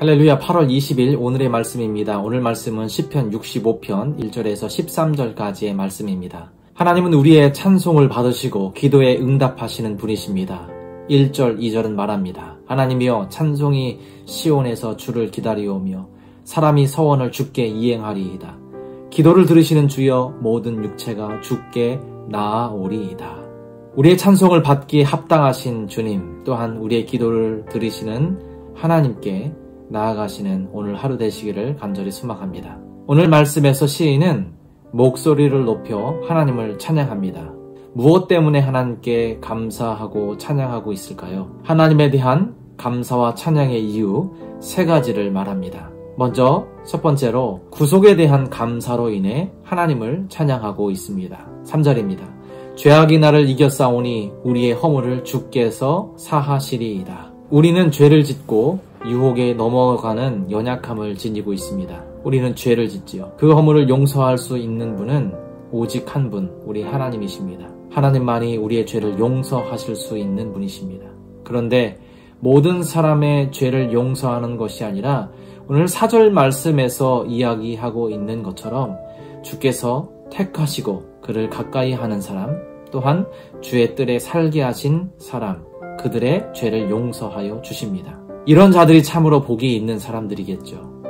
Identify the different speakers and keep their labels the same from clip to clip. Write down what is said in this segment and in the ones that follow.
Speaker 1: 할렐루야. 8월 20일 오늘의 말씀입니다. 오늘 말씀은 시편 65편 1절에서 13절까지의 말씀입니다. 하나님은 우리의 찬송을 받으시고 기도에 응답하시는 분이십니다. 1절, 2절은 말합니다. 하나님이여 찬송이 시온에서 주를 기다리오며 사람이 서원을 주께 이행하리이다. 기도를 들으시는 주여 모든 육체가 주께 나아오리이다. 우리의 찬송을 받기에 합당하신 주님, 또한 우리의 기도를 들으시는 하나님께 나아가시는 오늘 하루 되시기를 간절히 소망합니다. 오늘 말씀에서 시인은 목소리를 높여 하나님을 찬양합니다. 무엇 때문에 하나님께 감사하고 찬양하고 있을까요? 하나님에 대한 감사와 찬양의 이유 세 가지를 말합니다. 먼저 첫 번째로 구속에 대한 감사로 인해 하나님을 찬양하고 있습니다. 3절입니다. 죄악이 나를 이겼사오니 우리의 허물을 주께서 사하시리이다. 우리는 죄를 짓고 유혹에 넘어가는 연약함을 지니고 있습니다. 우리는 죄를 짓지요. 그 허물을 용서할 수 있는 분은 오직 한 분, 우리 하나님이십니다. 하나님만이 우리의 죄를 용서하실 수 있는 분이십니다. 그런데 모든 사람의 죄를 용서하는 것이 아니라 오늘 4절 말씀에서 이야기하고 있는 것처럼 주께서 택하시고 그를 가까이 하는 사람, 또한 주의 뜰에 살게 하신 사람, 그들의 죄를 용서하여 주십니다. 이런 자들이 참으로 복이 있는 사람들이겠죠.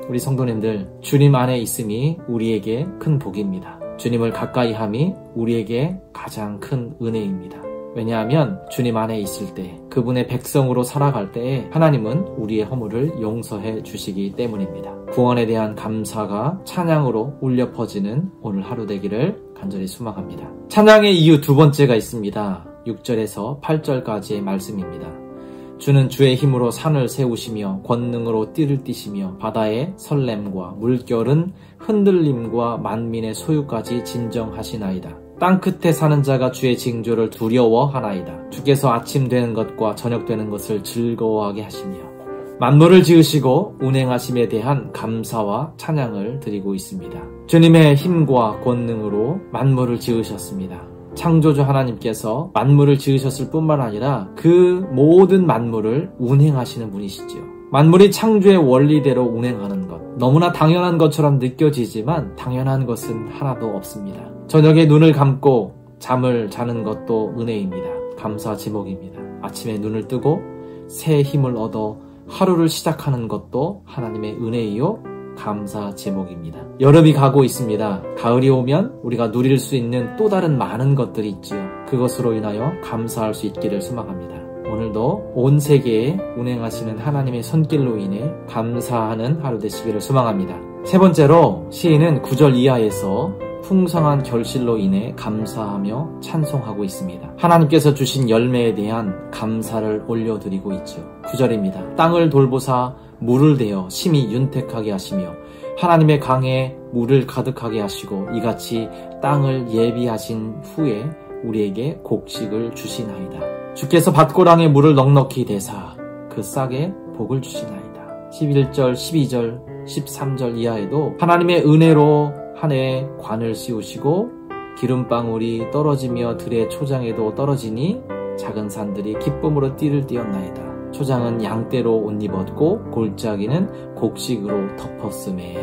Speaker 1: 우리 성도님들, 주님 안에 있음이 우리에게 큰 복입니다. 주님을 가까이 함이 우리에게 가장 큰 은혜입니다. 왜냐하면 주님 안에 있을 때, 그분의 백성으로 살아갈 때에 하나님은 우리의 허물을 용서해 주시기 때문입니다. 구원에 대한 감사가 찬양으로 울려 퍼지는 오늘 하루 되기를 간절히 소망합니다. 찬양의 이유 두 번째가 있습니다. 6절에서 8절까지의 말씀입니다. 주는 주의 힘으로 산을 세우시며 권능으로 띠를 띠시며 바다의 설렘과 물결은 흔들림과 만민의 소유까지 진정하시나이다. 땅끝에 사는 자가 주의 징조를 두려워하나이다. 주께서 아침 되는 것과 저녁 되는 것을 즐거워하게 하시며 만물을 지으시고 운행하심에 대한 감사와 찬양을 드리고 있습니다. 주님의 힘과 권능으로 만물을 지으셨습니다. 창조주 하나님께서 만물을 지으셨을 뿐만 아니라 그 모든 만물을 운행하시는 분이시지요. 만물이 창조의 원리대로 운행하는 것, 너무나 당연한 것처럼 느껴지지만 당연한 것은 하나도 없습니다. 저녁에 눈을 감고 잠을 자는 것도 은혜입니다. 감사 제목입니다. 아침에 눈을 뜨고 새 힘을 얻어 하루를 시작하는 것도 하나님의 은혜이요 감사 제목입니다. 여름이 가고 있습니다. 가을이 오면 우리가 누릴 수 있는 또 다른 많은 것들이 있지요. 그것으로 인하여 감사할 수 있기를 소망합니다. 오늘도 온 세계에 운행하시는 하나님의 손길로 인해 감사하는 하루 되시기를 소망합니다. 세 번째로 시인은 9절 이하에서 풍성한 결실로 인해 감사하며 찬송하고 있습니다. 하나님께서 주신 열매에 대한 감사를 올려드리고 있죠. 9절입니다. 땅을 돌보사 물을 대어 심히 윤택하게 하시며 하나님의 강에 물을 가득하게 하시고 이같이 땅을 예비하신 후에 우리에게 곡식을 주시나이다. 주께서 밭고랑에 물을 넉넉히 대사 그 싹에 복을 주시나이다. 11절, 12절, 13절 이하에도 하나님의 은혜로 한 해에 관을 씌우시고 기름방울이 떨어지며 들의 초장에도 떨어지니 작은 산들이 기쁨으로 띠를 띄었나이다. 초장은 양떼로 옷 입었고 골짜기는 곡식으로 덮었음에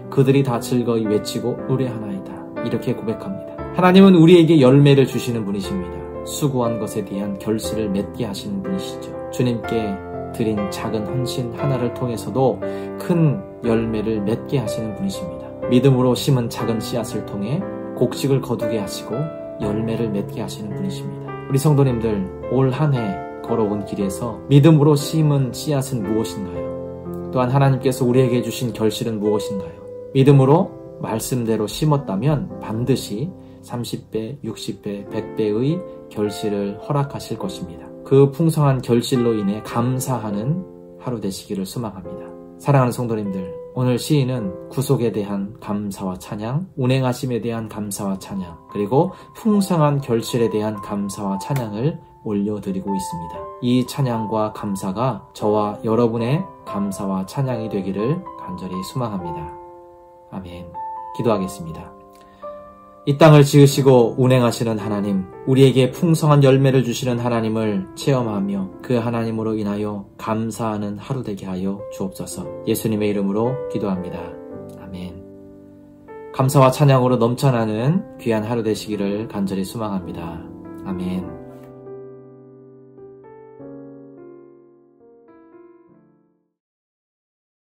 Speaker 1: 그들이 다 즐거이 외치고 노래하나이다. 이렇게 고백합니다. 하나님은 우리에게 열매를 주시는 분이십니다. 수고한 것에 대한 결실을 맺게 하시는 분이시죠. 주님께 드린 작은 헌신 하나를 통해서도 큰 열매를 맺게 하시는 분이십니다. 믿음으로 심은 작은 씨앗을 통해 곡식을 거두게 하시고 열매를 맺게 하시는 분이십니다. 우리 성도님들, 올 한 해 걸어온 길에서 믿음으로 심은 씨앗은 무엇인가요? 또한 하나님께서 우리에게 주신 결실은 무엇인가요? 믿음으로 말씀대로 심었다면 반드시 30배, 60배, 100배의 결실을 허락하실 것입니다. 그 풍성한 결실로 인해 감사하는 하루 되시기를 소망합니다. 사랑하는 성도님들, 오늘 시인은 구속에 대한 감사와 찬양, 운행하심에 대한 감사와 찬양, 그리고 풍성한 결실에 대한 감사와 찬양을 올려드리고 있습니다. 이 찬양과 감사가 저와 여러분의 감사와 찬양이 되기를 간절히 소망합니다. 아멘. 기도하겠습니다. 이 땅을 지으시고 운행하시는 하나님, 우리에게 풍성한 열매를 주시는 하나님을 체험하며 그 하나님으로 인하여 감사하는 하루 되게 하여 주옵소서. 예수님의 이름으로 기도합니다. 아멘. 감사와 찬양으로 넘쳐나는 귀한 하루 되시기를 간절히 소망합니다. 아멘.